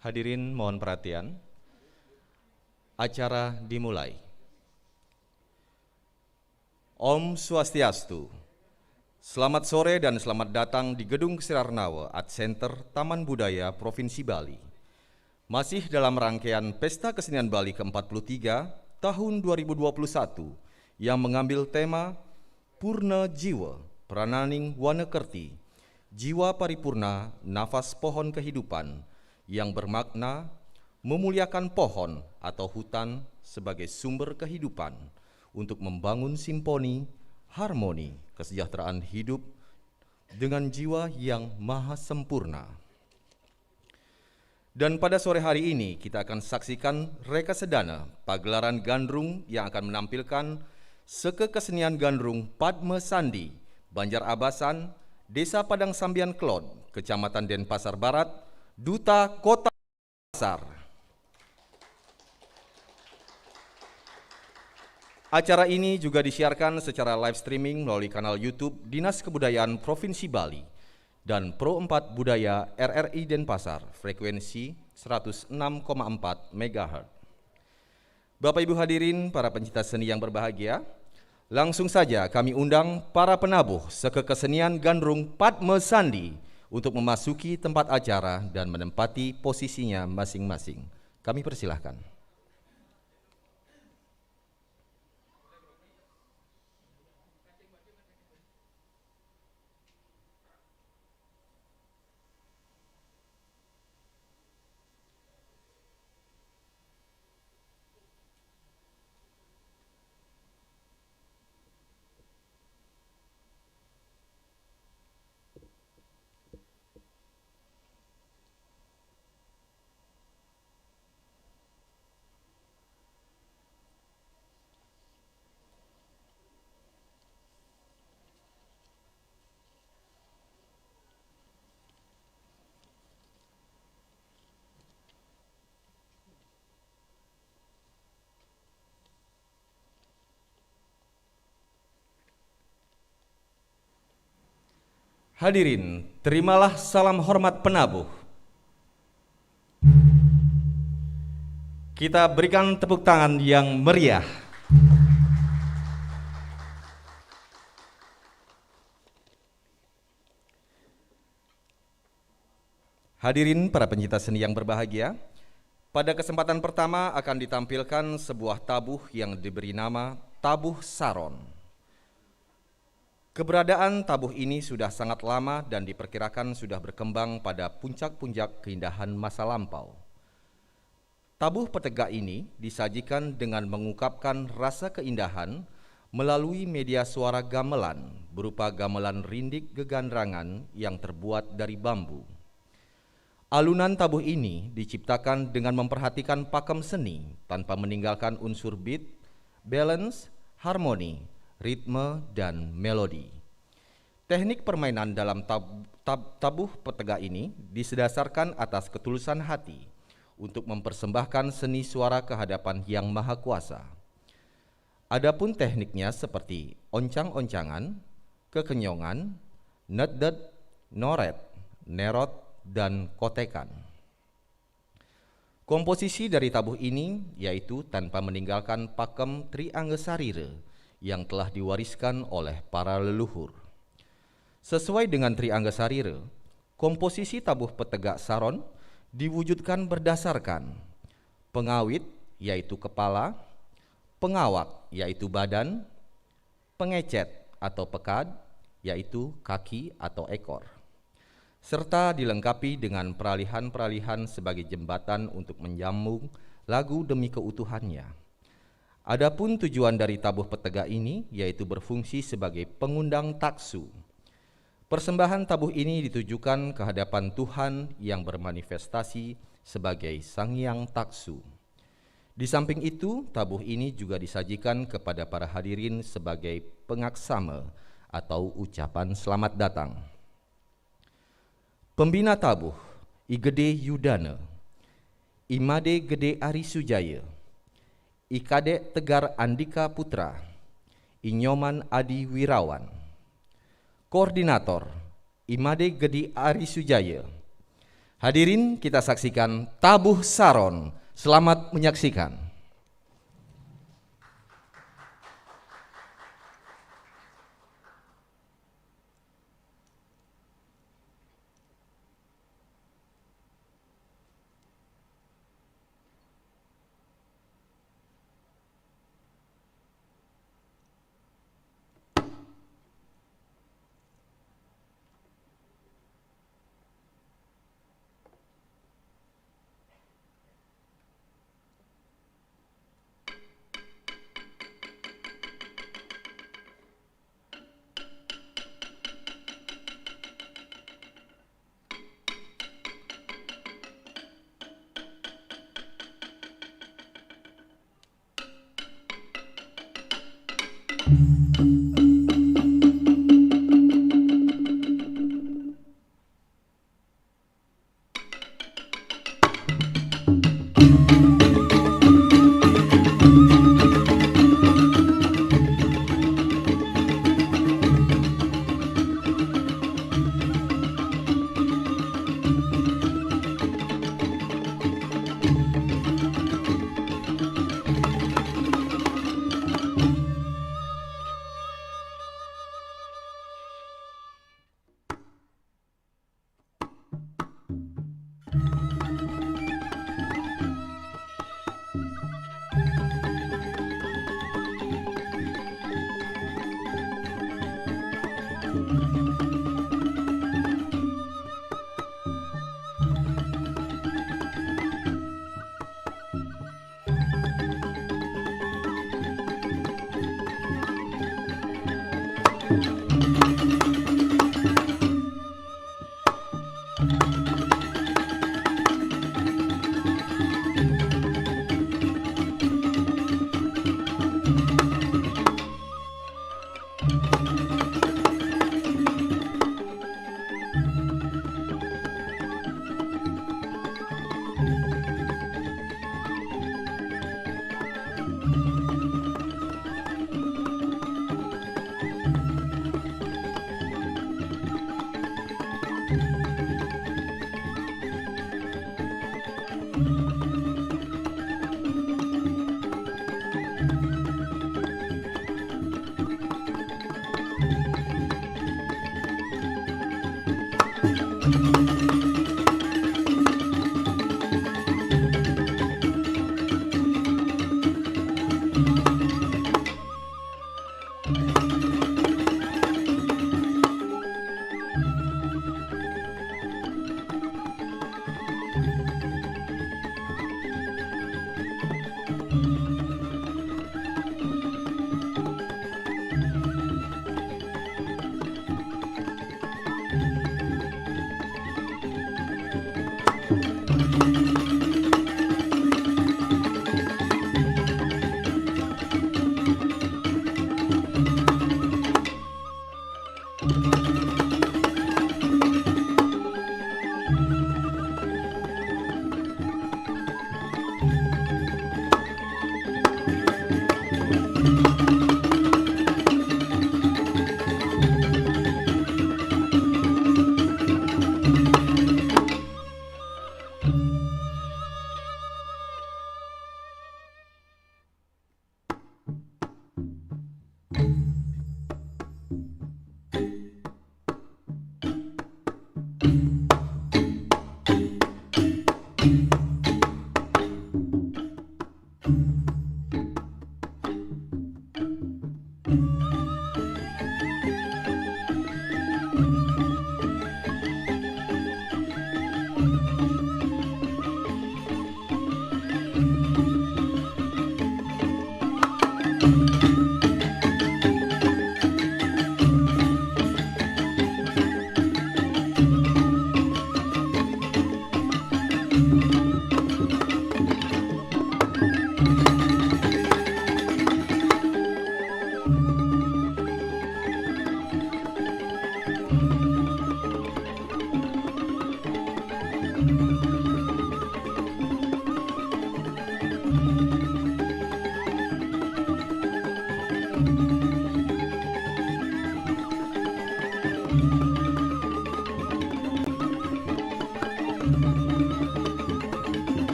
Hadirin mohon perhatian. Acara dimulai. Om Swastiastu. Selamat sore dan selamat datang di Gedung Sirarnawa Art Center Taman Budaya Provinsi Bali. Masih dalam rangkaian Pesta Kesenian Bali ke-43 tahun 2021 yang mengambil tema Purna Jiwa, Prananing Wanakerti, Jiwa Paripurna, Nafas Pohon Kehidupan, yang bermakna memuliakan pohon atau hutan sebagai sumber kehidupan untuk membangun simponi, harmoni, kesejahteraan hidup dengan jiwa yang maha sempurna. Dan pada sore hari ini kita akan saksikan reka sedana pagelaran gandrung yang akan menampilkan seke kesenian gandrung Padma Sandi, Banjar Abasan, Desa Padang Sambian Klod, Kecamatan Denpasar Barat, Duta Kota Pasar. Acara ini juga disiarkan secara live streaming melalui kanal YouTube Dinas Kebudayaan Provinsi Bali dan Pro 4 Budaya RRI Denpasar, frekuensi 106,4 MHz. Bapak Ibu hadirin, para pencinta seni yang berbahagia, langsung saja kami undang para penabuh seke kesenian gandrung Padma Sandi untuk memasuki tempat acara dan menempati posisinya masing-masing. Kami persilahkan. Hadirin, terimalah salam hormat penabuh. Kita berikan tepuk tangan yang meriah. Hadirin para pencinta seni yang berbahagia, pada kesempatan pertama akan ditampilkan sebuah tabuh yang diberi nama Tabuh Saron. Keberadaan tabuh ini sudah sangat lama dan diperkirakan sudah berkembang pada puncak-puncak keindahan masa lampau. Tabuh petegak ini disajikan dengan mengungkapkan rasa keindahan melalui media suara gamelan berupa gamelan rindik gegandrangan yang terbuat dari bambu. Alunan tabuh ini diciptakan dengan memperhatikan pakem seni tanpa meninggalkan unsur beat, balance, harmoni, ritme, dan melodi. Teknik permainan dalam tabuh petegak ini didasarkan atas ketulusan hati untuk mempersembahkan seni suara kehadapan Yang Maha Kuasa. Adapun tekniknya seperti oncang-oncangan, kekenyongan, nedet, noret, nerot, dan kotekan. Komposisi dari tabuh ini yaitu tanpa meninggalkan pakem Tri Angga Sarira yang telah diwariskan oleh para leluhur. Sesuai dengan Tri Angga Sarira, komposisi tabuh petegak Saron diwujudkan berdasarkan pengawit yaitu kepala, pengawak yaitu badan, pengecet atau pekad yaitu kaki atau ekor, serta dilengkapi dengan peralihan-peralihan sebagai jembatan untuk menyambung lagu demi keutuhannya. Adapun tujuan dari tabuh petegak ini yaitu berfungsi sebagai pengundang taksu. Persembahan tabuh ini ditujukan ke hadapan Tuhan yang bermanifestasi sebagai Sang Hyang Taksu. Di samping itu, tabuh ini juga disajikan kepada para hadirin sebagai pengaksama atau ucapan selamat datang. Pembina tabuh, I Gede Yudana, Imade Gede Ari Sujaya, I Kadek Tegar Andika Putra, I Nyoman Adi Wirawan. Koordinator, Imade Gede Ari Sujaya, Hadirin, kita saksikan tabuh saron. Selamat menyaksikan.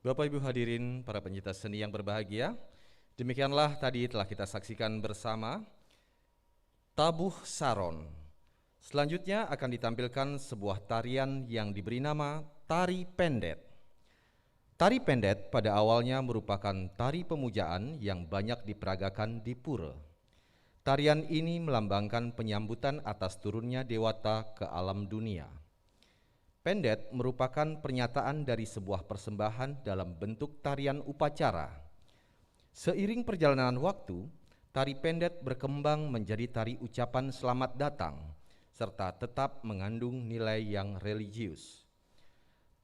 Bapak Ibu hadirin, para pencinta seni yang berbahagia, demikianlah tadi telah kita saksikan bersama Tabuh Saron. Selanjutnya akan ditampilkan sebuah tarian yang diberi nama Tari Pendet. Tari Pendet pada awalnya merupakan tari pemujaan yang banyak diperagakan di pura. Tarian ini melambangkan penyambutan atas turunnya dewata ke alam dunia. Pendet merupakan pernyataan dari sebuah persembahan dalam bentuk tarian upacara. Seiring perjalanan waktu, tari pendet berkembang menjadi tari ucapan selamat datang, serta tetap mengandung nilai yang religius.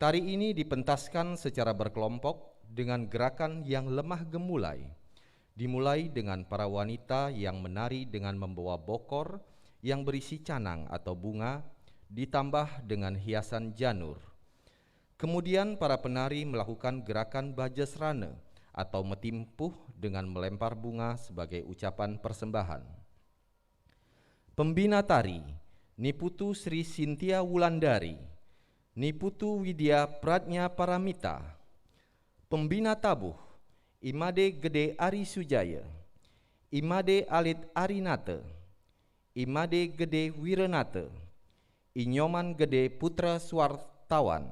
Tari ini dipentaskan secara berkelompok dengan gerakan yang lemah gemulai, dimulai dengan para wanita yang menari dengan membawa bokor yang berisi canang atau bunga, ditambah dengan hiasan janur. Kemudian para penari melakukan gerakan bajasrana atau metimpuh dengan melempar bunga sebagai ucapan persembahan. Pembina tari, Niputu Sri Sintia Wulandari, Niputu Widya Pratnya Paramita. Pembina tabuh, Imade Gede Ari Sujaya, Imade Alit Arinate, Imade Gede Wirenate, Inyoman Gede Putra Suartawan.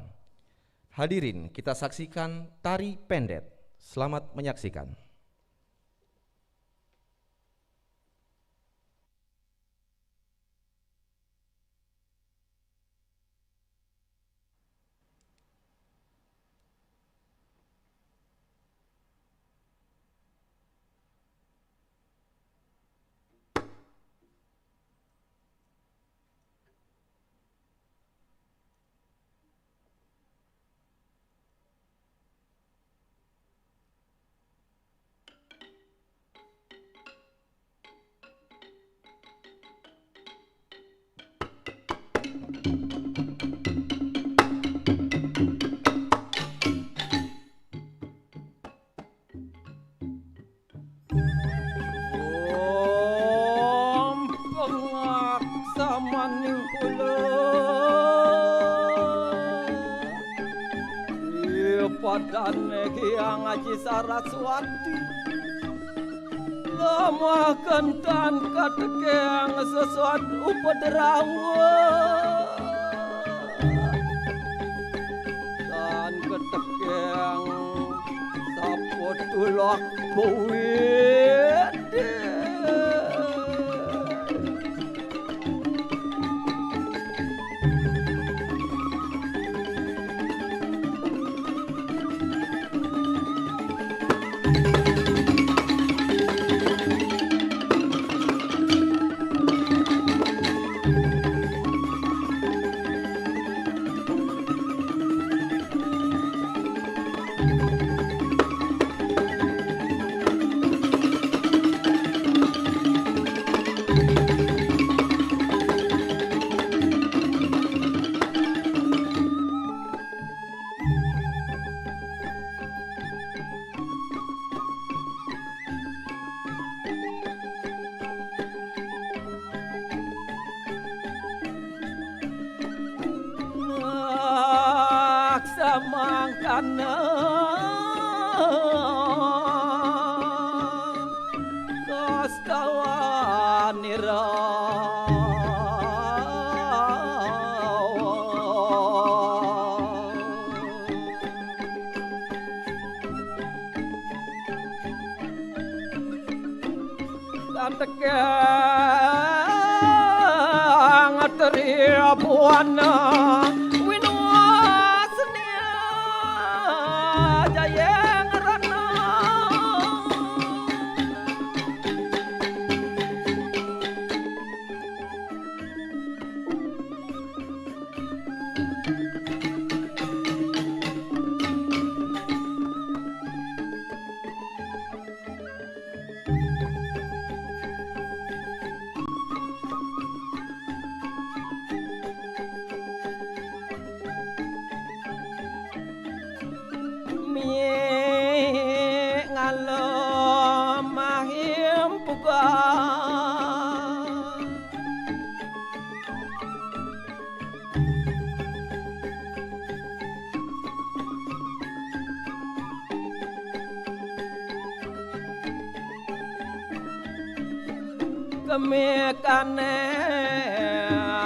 Hadirin, kita saksikan tari pendet. Selamat menyaksikan. Padane Hyang Aji Saraswati lemah kentan katekeng sesuatu upederawa dan ketekeng sapotulak buwid. Mangkana kastawanira kantekeng ateria buana lemekane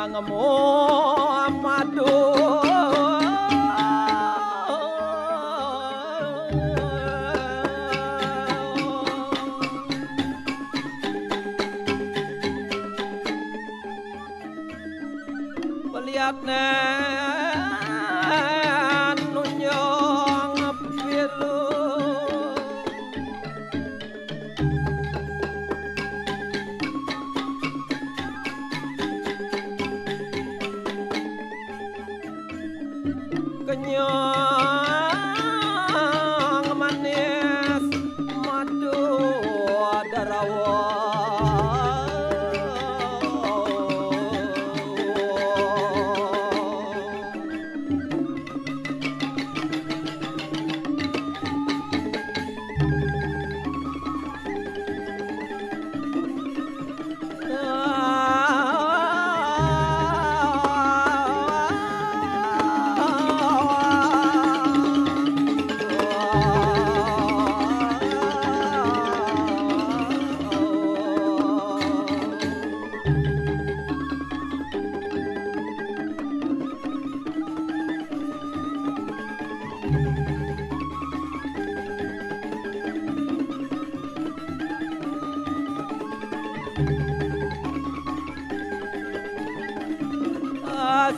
ngemu madu lihatne nunyong pilu kenyang manis madu darawa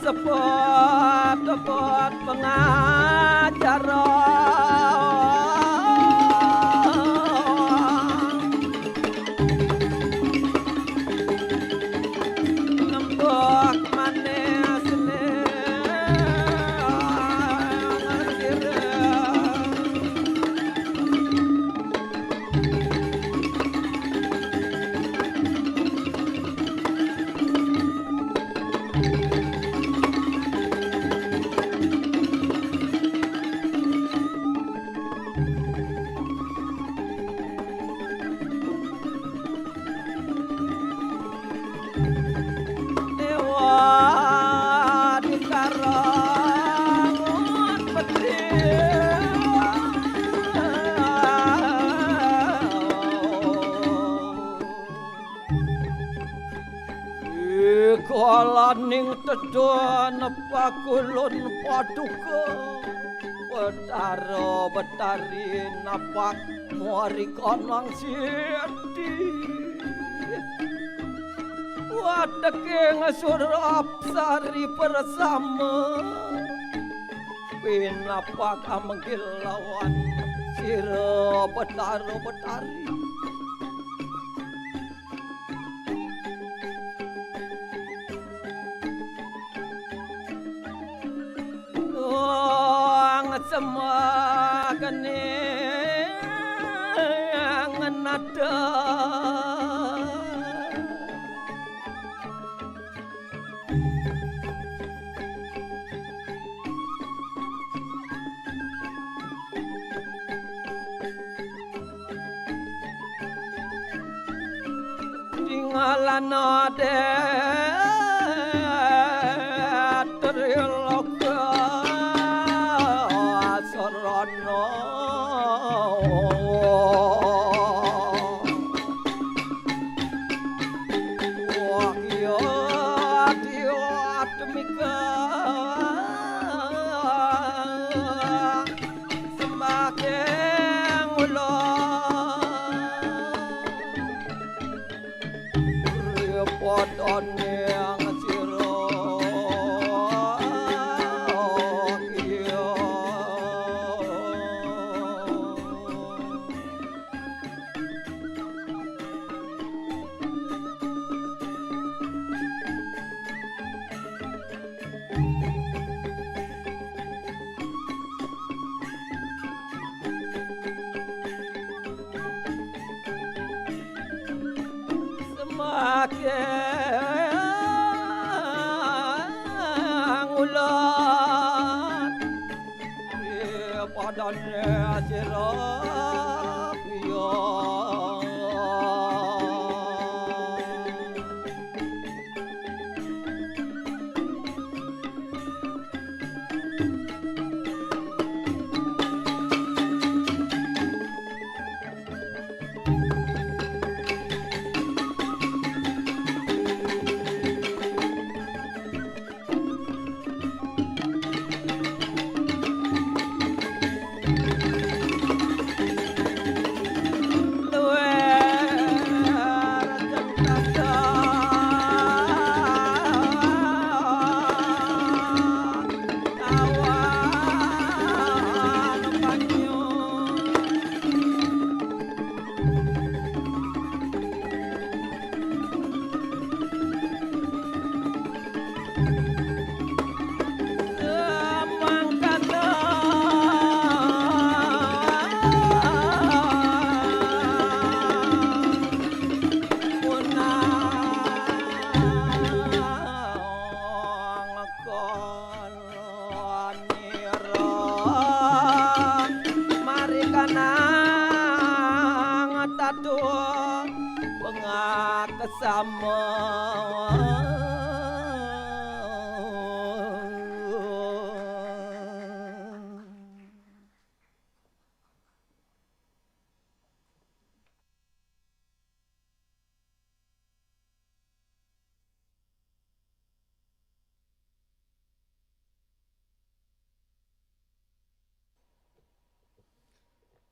sepot-sepot pengajar nembok manis kalaning tedon pakulun paduka betara betari napak muari konang siti wadeke ngasurap sari bersama pinapak amengkilawan sira betara betari semua kenangan nada tinggalan nade terilok Sarana wahya diatmika semakin ulang repot yang sira semakin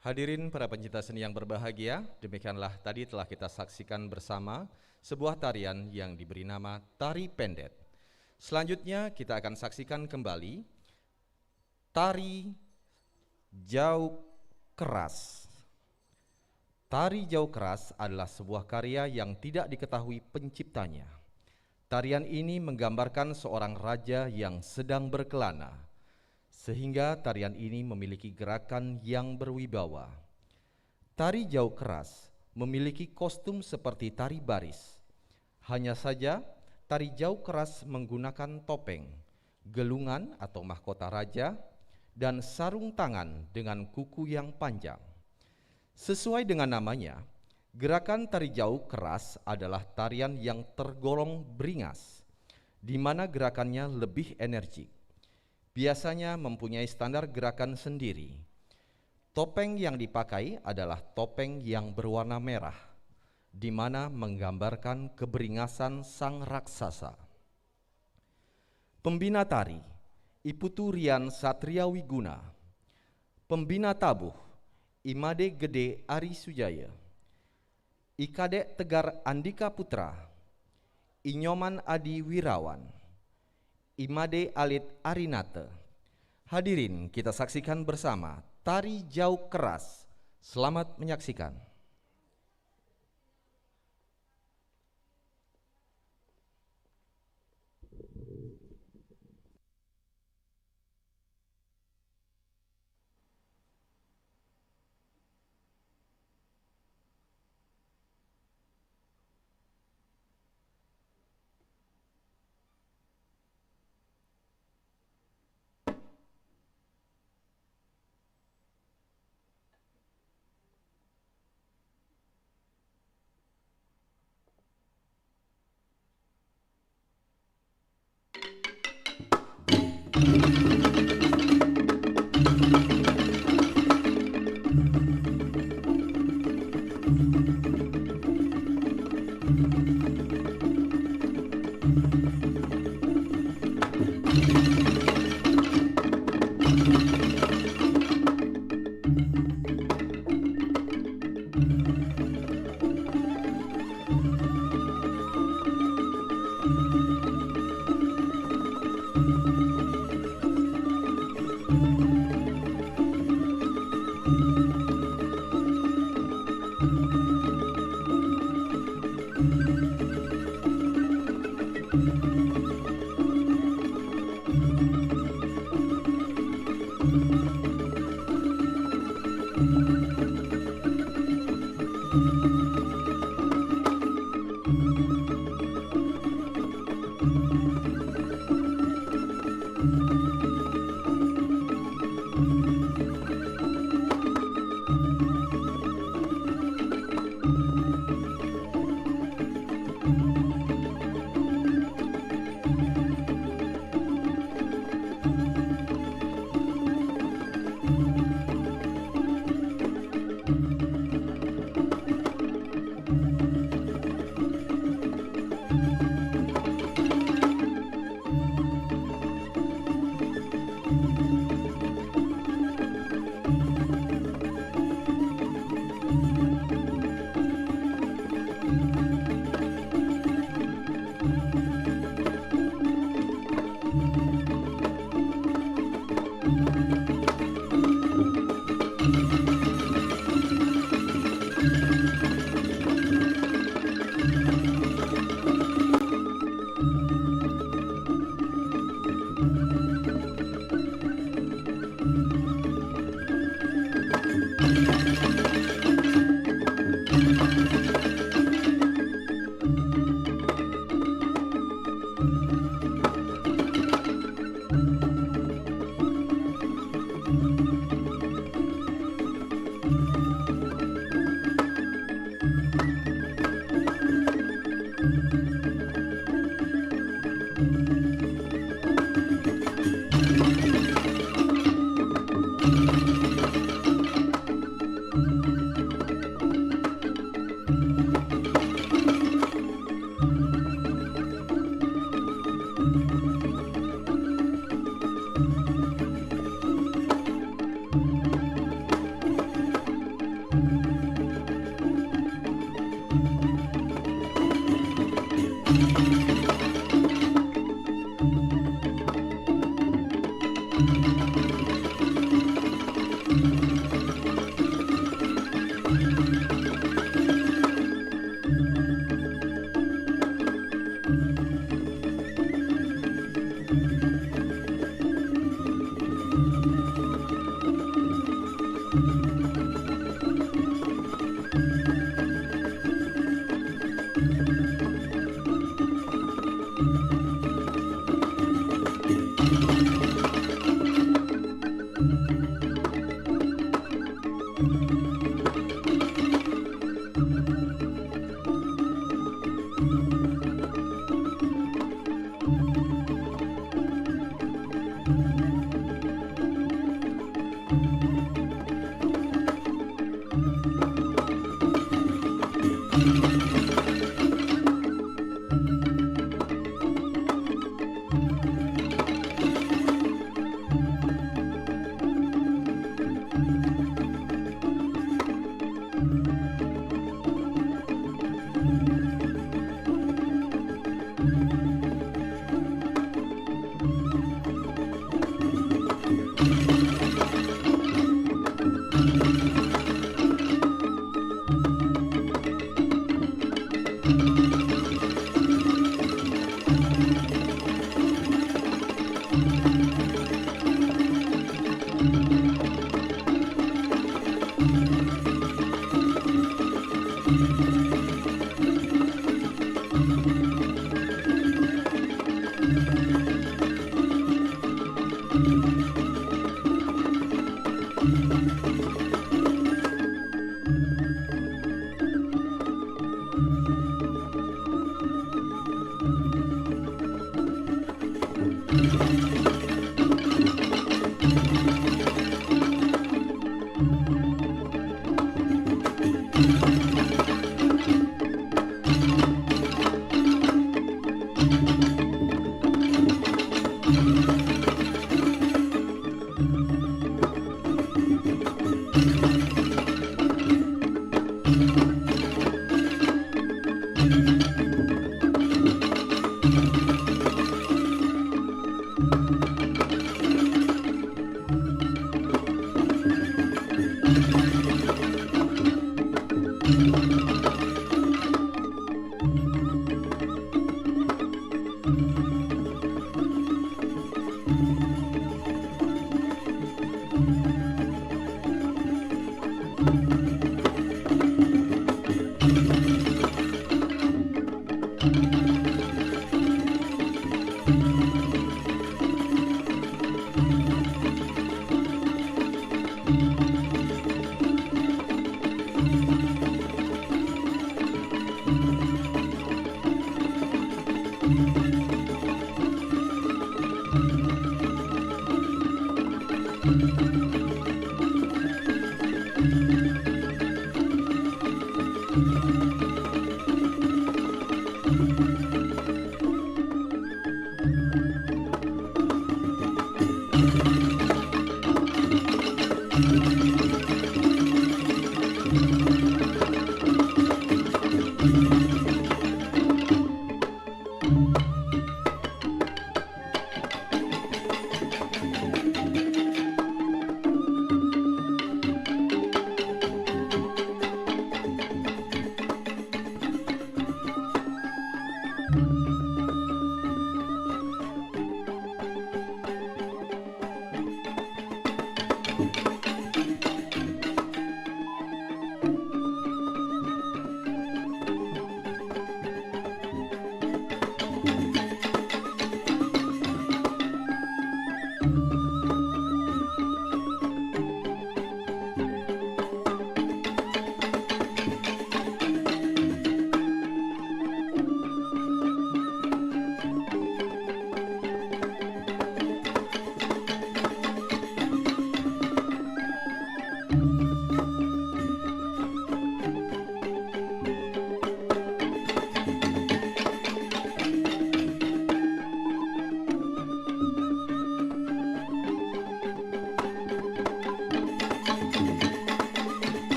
Hadirin para pencinta seni yang berbahagia, demikianlah tadi telah kita saksikan bersama sebuah tarian yang diberi nama Tari Pendet. Selanjutnya kita akan saksikan kembali Tari Jau Keras. Tari Jau Keras adalah sebuah karya yang tidak diketahui penciptanya. Tarian ini menggambarkan seorang raja yang sedang berkelana, sehingga tarian ini memiliki gerakan yang berwibawa. Tari Jau Keras memiliki kostum seperti tari baris. Hanya saja, tari Jau Keras menggunakan topeng, gelungan atau mahkota raja, dan sarung tangan dengan kuku yang panjang. Sesuai dengan namanya, gerakan tari Jau Keras adalah tarian yang tergolong beringas, di mana gerakannya lebih energik. Biasanya mempunyai standar gerakan sendiri. Topeng yang dipakai adalah topeng yang berwarna merah, di mana menggambarkan keberingasan sang raksasa. Pembina tari, Iputu Rian Satria Wiguna. Pembina tabuh, Imade Gede Ari Sujaya. Ikadek Tegar Andika Putra. Inyoman Adi Wirawan. Imade Alit Arinate. Hadirin, kita saksikan bersama Tari Jau Keras. Selamat menyaksikan.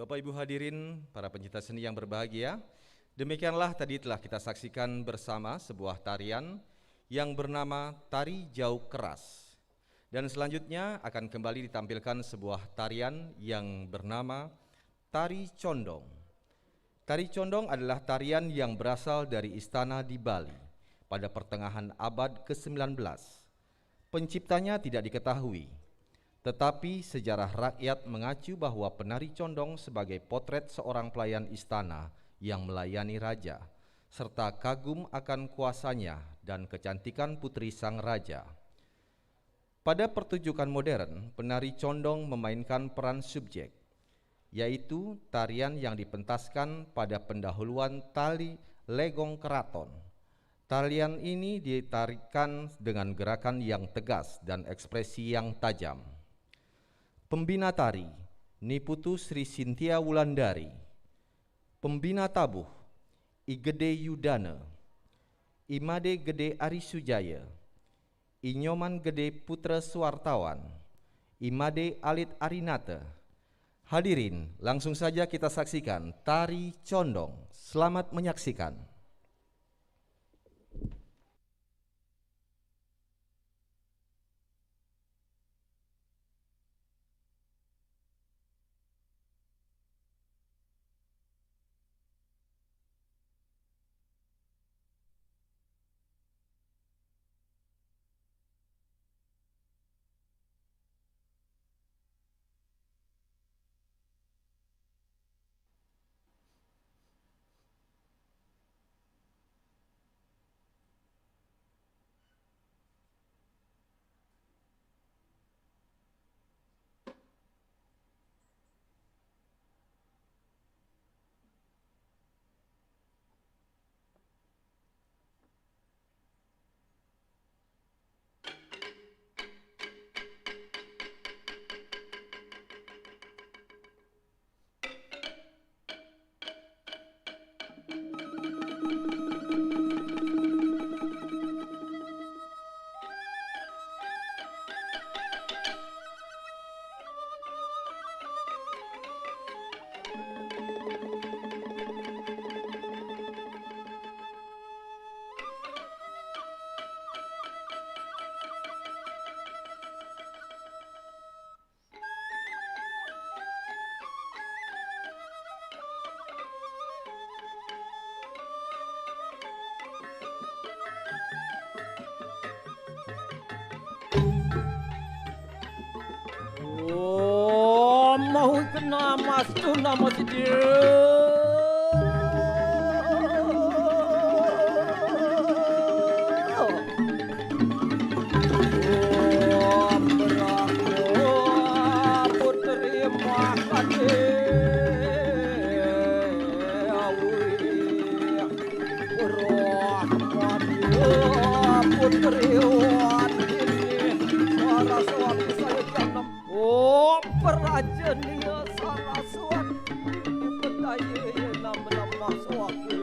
Bapak Ibu hadirin, para pencinta seni yang berbahagia, demikianlah tadi telah kita saksikan bersama sebuah tarian yang bernama Tari Jauk Keras. Dan selanjutnya akan kembali ditampilkan sebuah tarian yang bernama Tari Condong. Tari Condong adalah tarian yang berasal dari istana di Bali pada pertengahan abad ke-19. Penciptanya tidak diketahui, tetapi sejarah rakyat mengacu bahwa penari condong sebagai potret seorang pelayan istana yang melayani raja, serta kagum akan kuasanya dan kecantikan putri sang raja. Pada pertunjukan modern, penari condong memainkan peran subjek, yaitu tarian yang dipentaskan pada pendahuluan tali legong keraton. Tarian ini ditarikan dengan gerakan yang tegas dan ekspresi yang tajam. Pembina tari, Niputu Sri Sintia Wulandari. Pembina tabuh, Igede Yudana. Imade Gede Ari Sujaya. Inyoman Gede Putra Suwartawan. Imade Alit Arinata. Hadirin, langsung saja kita saksikan Tari Condong. Selamat menyaksikan. mau kena mas tu nama dia. Perajanya Saraswat Petaya nama-nama suatu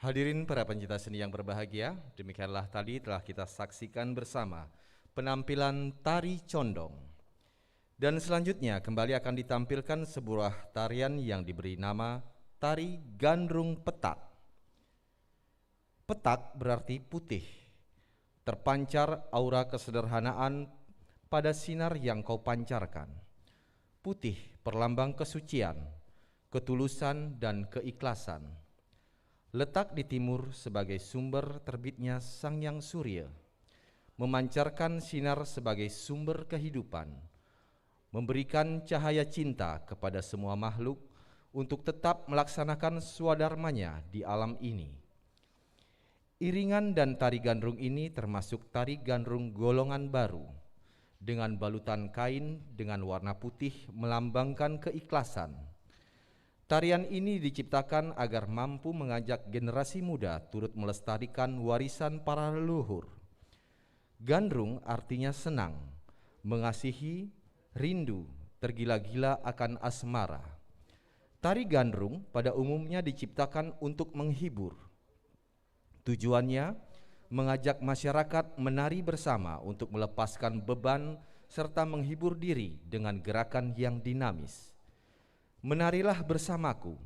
Hadirin para pencinta seni yang berbahagia, demikianlah tadi telah kita saksikan bersama penampilan tari condong. Dan selanjutnya kembali akan ditampilkan sebuah tarian yang diberi nama Tari Gandrung Petak. Petak berarti putih, terpancar aura kesederhanaan pada sinar yang kau pancarkan. Putih perlambang kesucian, ketulusan dan keikhlasan. Letak di timur sebagai sumber terbitnya Sang Hyang Surya, memancarkan sinar sebagai sumber kehidupan, memberikan cahaya cinta kepada semua makhluk untuk tetap melaksanakan swadharmanya di alam ini. Iringan dan tari gandrung ini termasuk tari gandrung golongan baru, dengan balutan kain dengan warna putih melambangkan keikhlasan. Tarian ini diciptakan agar mampu mengajak generasi muda turut melestarikan warisan para leluhur. Gandrung artinya senang, mengasihi, rindu, tergila-gila akan asmara. Tari gandrung pada umumnya diciptakan untuk menghibur. Tujuannya mengajak masyarakat menari bersama untuk melepaskan beban serta menghibur diri dengan gerakan yang dinamis. Menarilah bersamaku,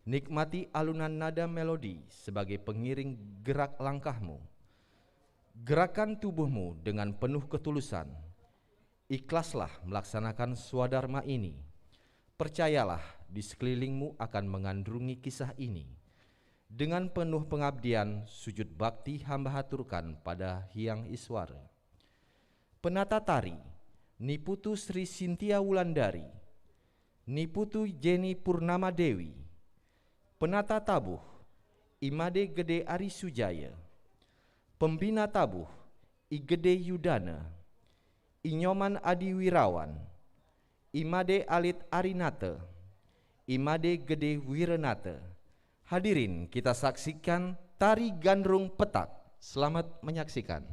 nikmati alunan nada melodi sebagai pengiring gerak langkahmu. Gerakan tubuhmu dengan penuh ketulusan. Ikhlaslah melaksanakan swadharma ini. Percayalah di sekelilingmu akan mengandungi kisah ini. Dengan penuh pengabdian, sujud bakti hamba haturkan pada Hyang Iswara. Penata tari, Niputu Sri Sintia Wulandari, Niputu Jenny Purnama Dewi. Penata tabuh, Imade Gede Ari Sujaya. Pembina tabuh, Igede Yudana. Inyoman Adi Wirawan, Imade Alit Arinata, Imade Gede Wirenata. Hadirin, kita saksikan tari gandrung petak. Selamat menyaksikan.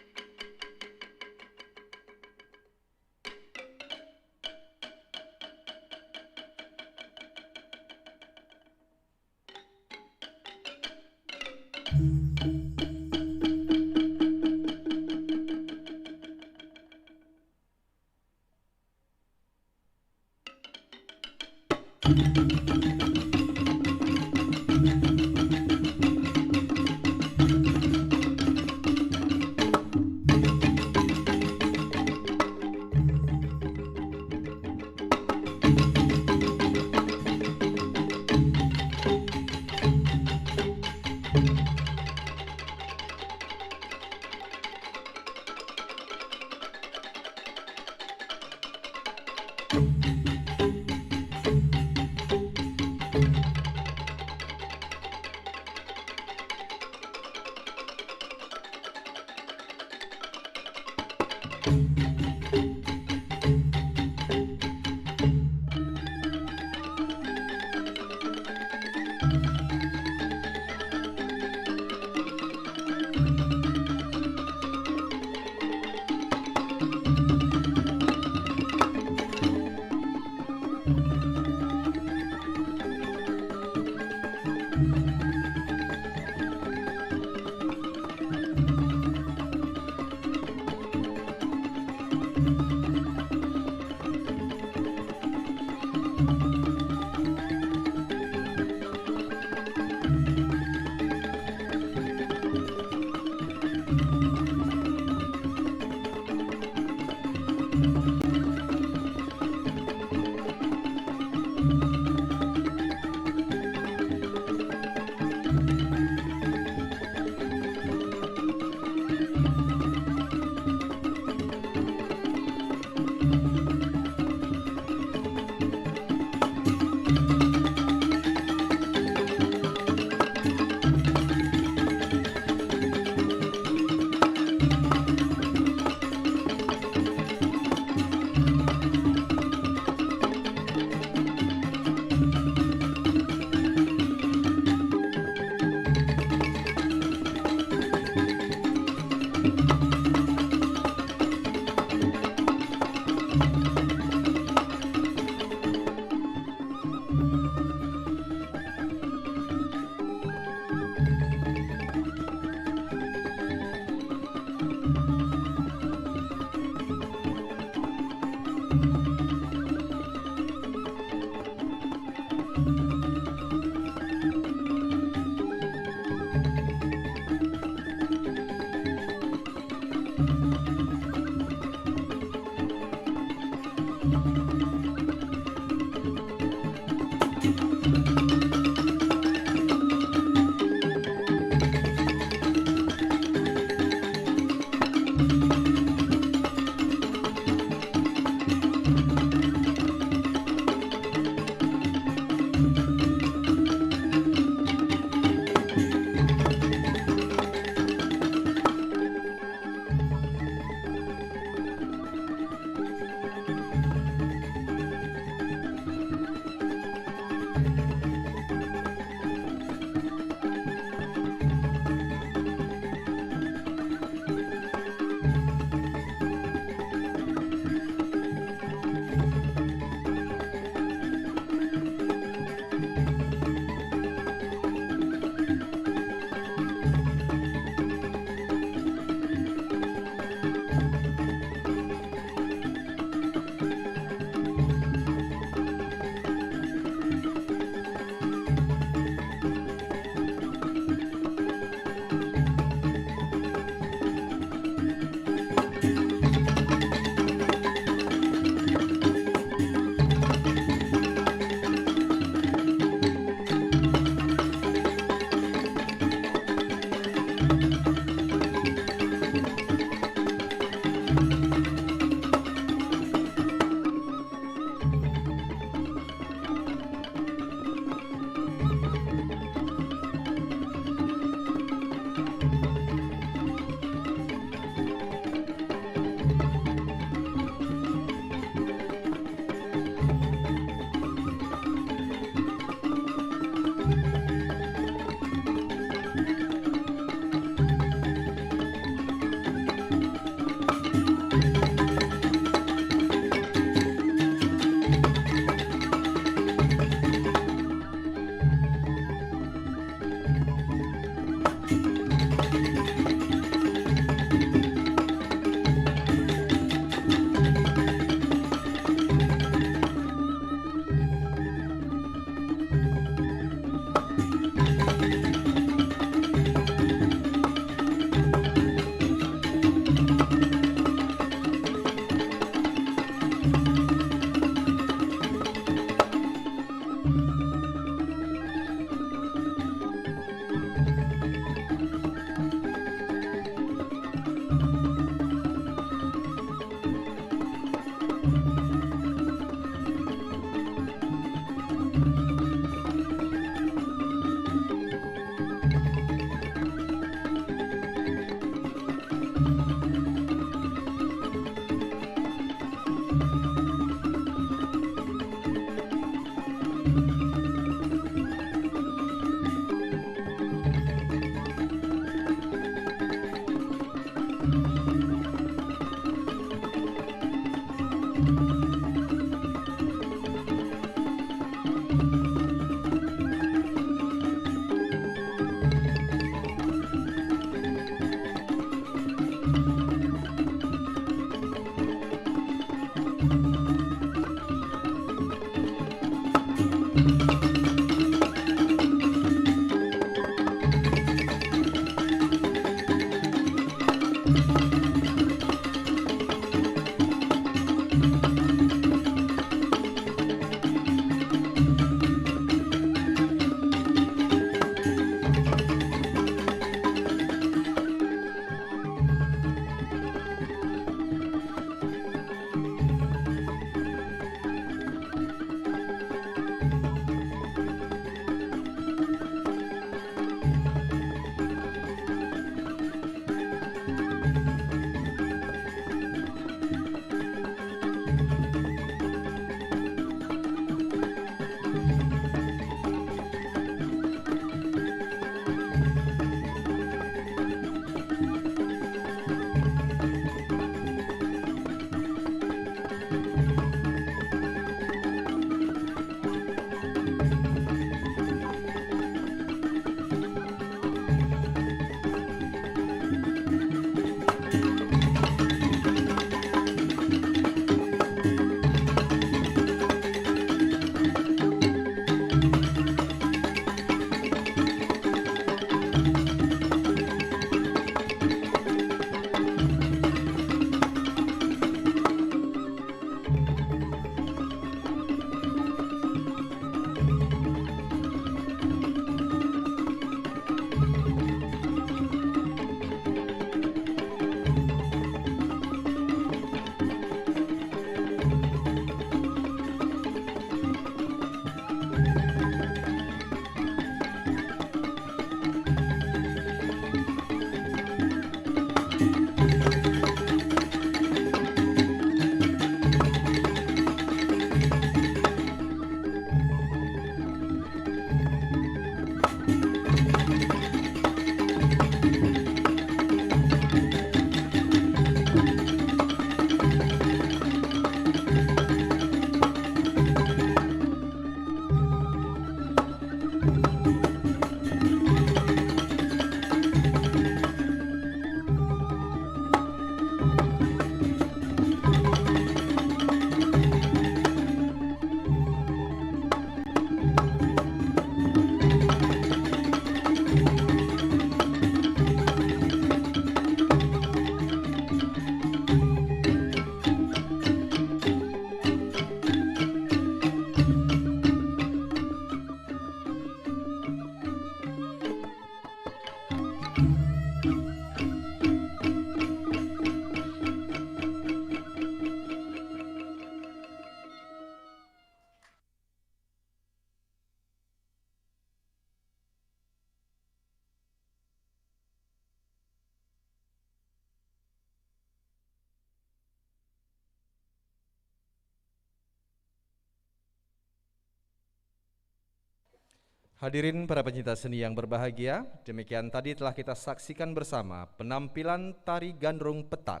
Hadirin para pencinta seni yang berbahagia, demikian tadi telah kita saksikan bersama penampilan tari gandrung petak.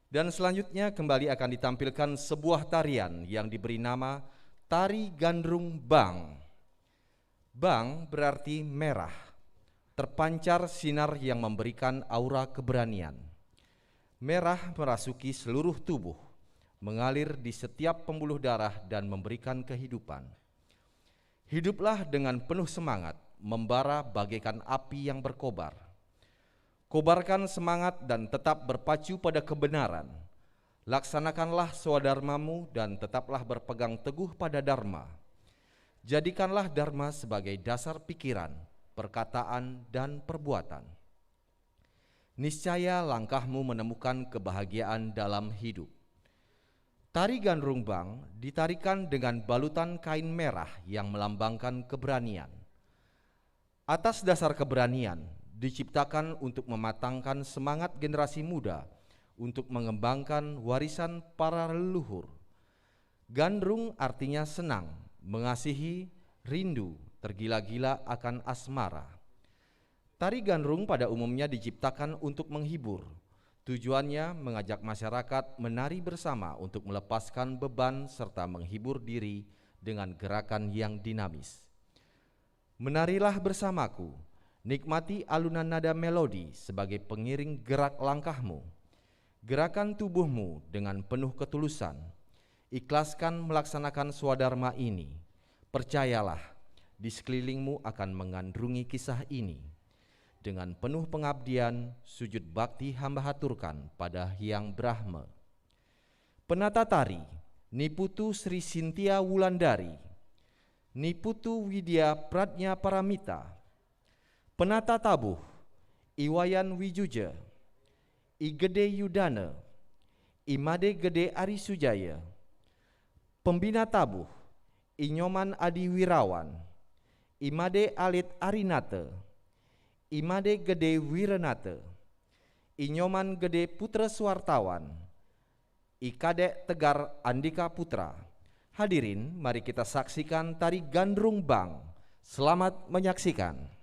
Dan selanjutnya kembali akan ditampilkan sebuah tarian yang diberi nama Tari Gandrung Bang. Bang berarti merah, terpancar sinar yang memberikan aura keberanian. Merah merasuki seluruh tubuh, mengalir di setiap pembuluh darah dan memberikan kehidupan. Hiduplah dengan penuh semangat, membara bagaikan api yang berkobar. Kobarkan semangat dan tetap berpacu pada kebenaran. Laksanakanlah swadharmamu dan tetaplah berpegang teguh pada dharma. Jadikanlah dharma sebagai dasar pikiran, perkataan, dan perbuatan. Niscaya langkahmu menemukan kebahagiaan dalam hidup. Tari Gandrung Bang ditarikan dengan balutan kain merah yang melambangkan keberanian. Atas dasar keberanian, diciptakan untuk mematangkan semangat generasi muda untuk mengembangkan warisan para leluhur. Gandrung artinya senang, mengasihi, rindu, tergila-gila akan asmara. Tari gandrung pada umumnya diciptakan untuk menghibur. Tujuannya mengajak masyarakat menari bersama untuk melepaskan beban serta menghibur diri dengan gerakan yang dinamis. Menarilah bersamaku, nikmati alunan nada melodi sebagai pengiring gerak langkahmu. Gerakan tubuhmu dengan penuh ketulusan, Ikhlaskan melaksanakan swadharma ini. Percayalah, di sekelilingmu akan mengandrungi kisah ini. Dengan penuh pengabdian, sujud bakti hamba haturkan pada Hyang Brahma. Penata tari, Niputu Sri Sintia Wulandari, Niputu Widya Pradnya Paramita. Penata tabuh, Iwayan Wijuja, Igede Yudana, Imade Gede Ari Sujaya. Pembina tabuh, Inyoman Adi Wirawan, Imade Alit Arinate, Imade Gede Wirenate, Inyoman Gede Putra Suartawan, Ikadek Tegar Andika Putra. Hadirin, mari kita saksikan tari Gandrung Bang. Selamat menyaksikan.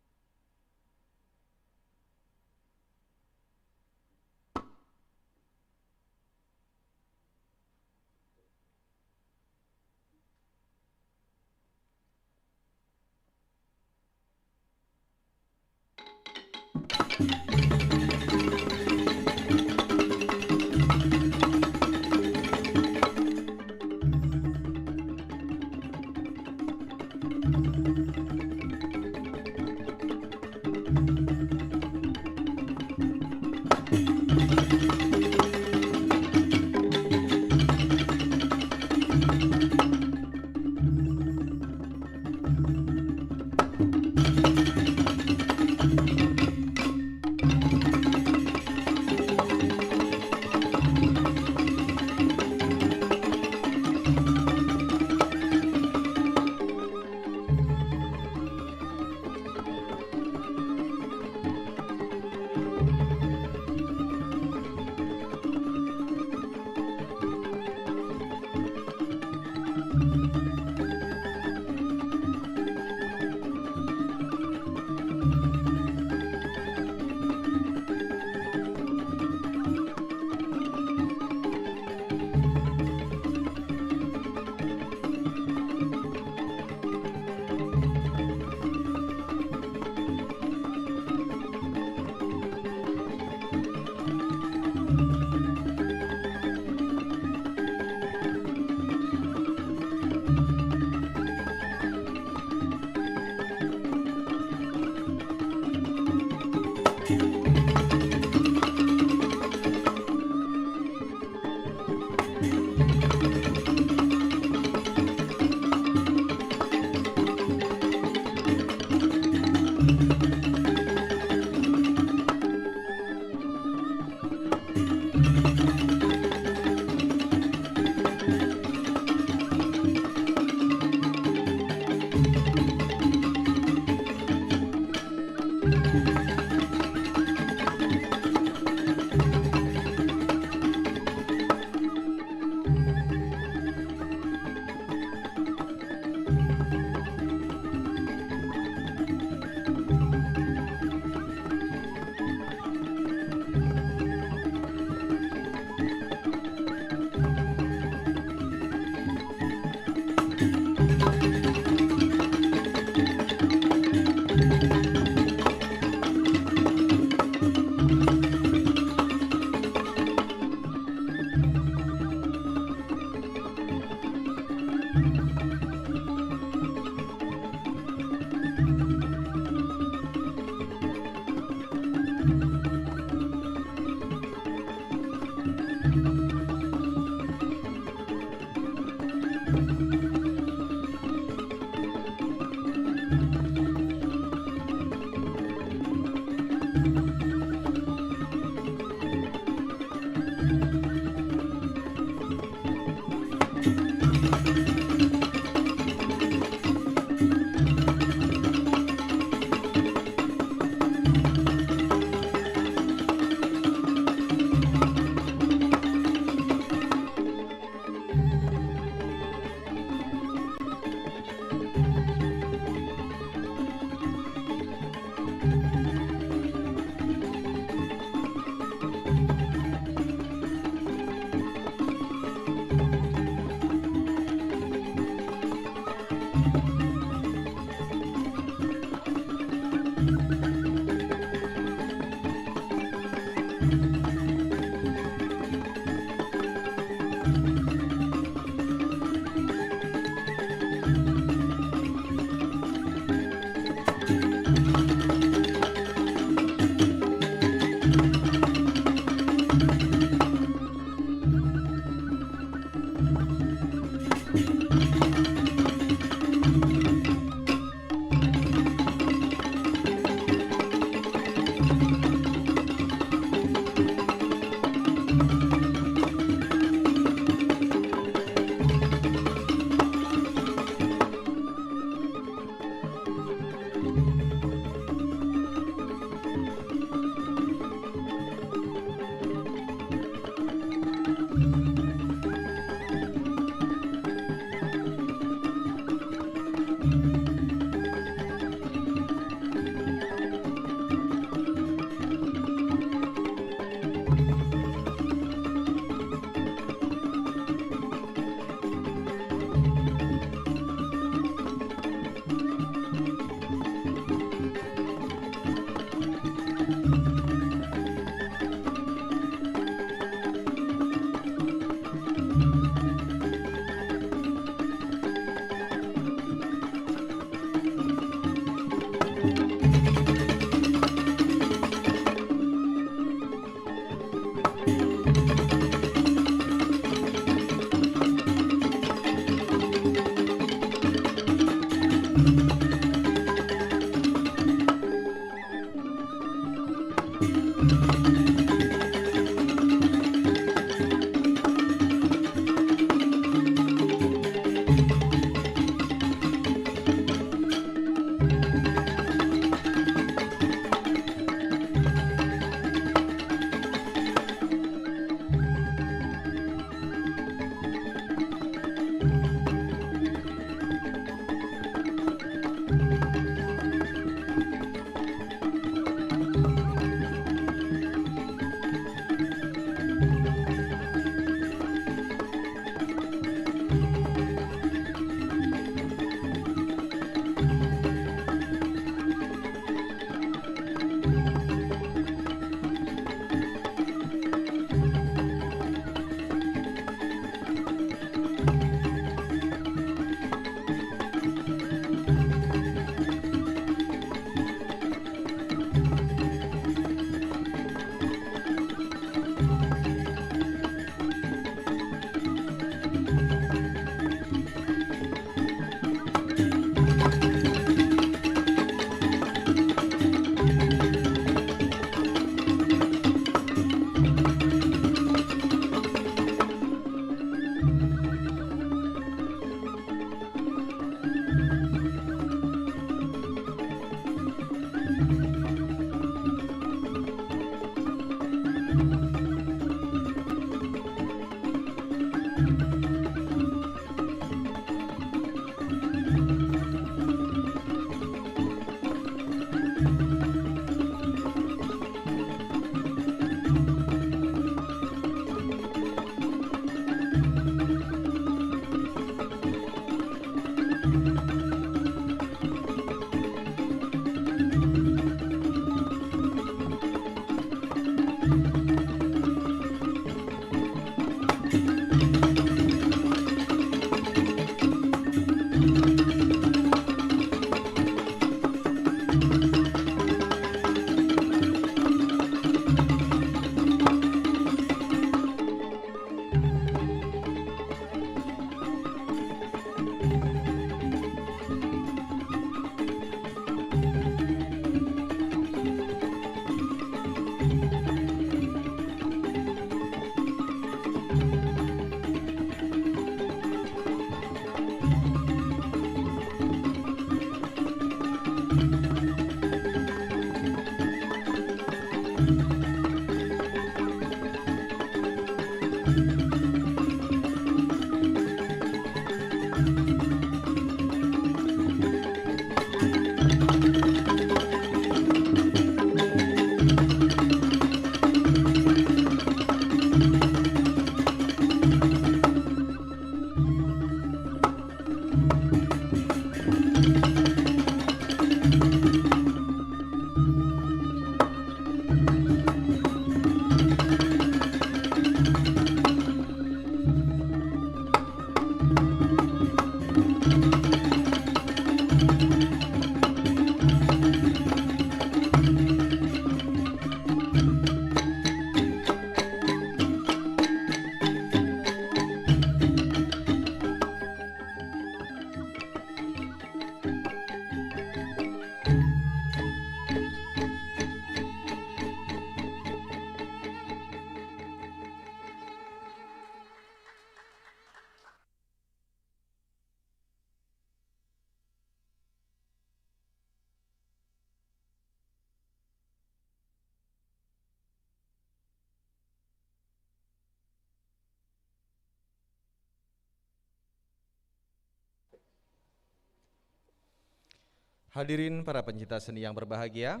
Hadirin para pencinta seni yang berbahagia,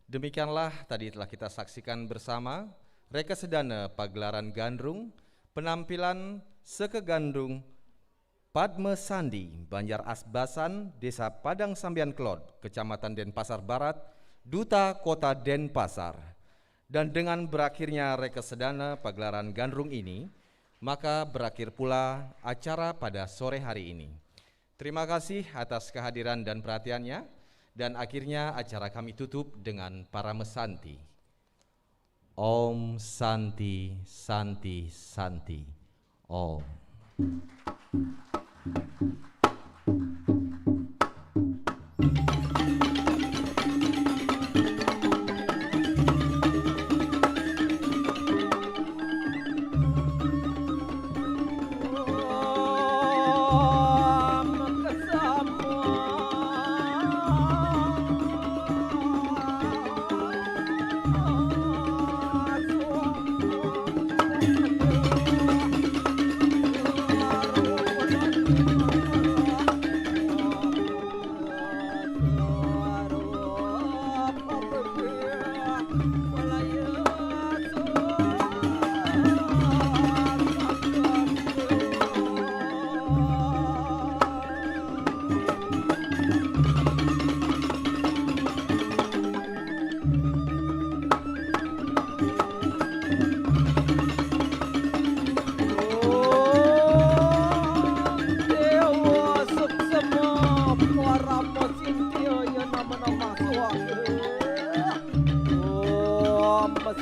demikianlah tadi telah kita saksikan bersama reka sedana pagelaran gandrung, penampilan Seke Gandrung Padme Sandi, Banjar Asbasan, Desa Padang Sambian Klod, Kecamatan Denpasar Barat, Duta Kota Denpasar. Dan dengan berakhirnya reka sedana pagelaran gandrung ini, maka berakhir pula acara pada sore hari ini. Terima kasih atas kehadiran dan perhatiannya, dan akhirnya acara kami tutup dengan para mesanti. Om Santi Santi Santi Om.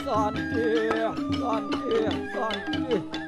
Santi, Santi, Santi.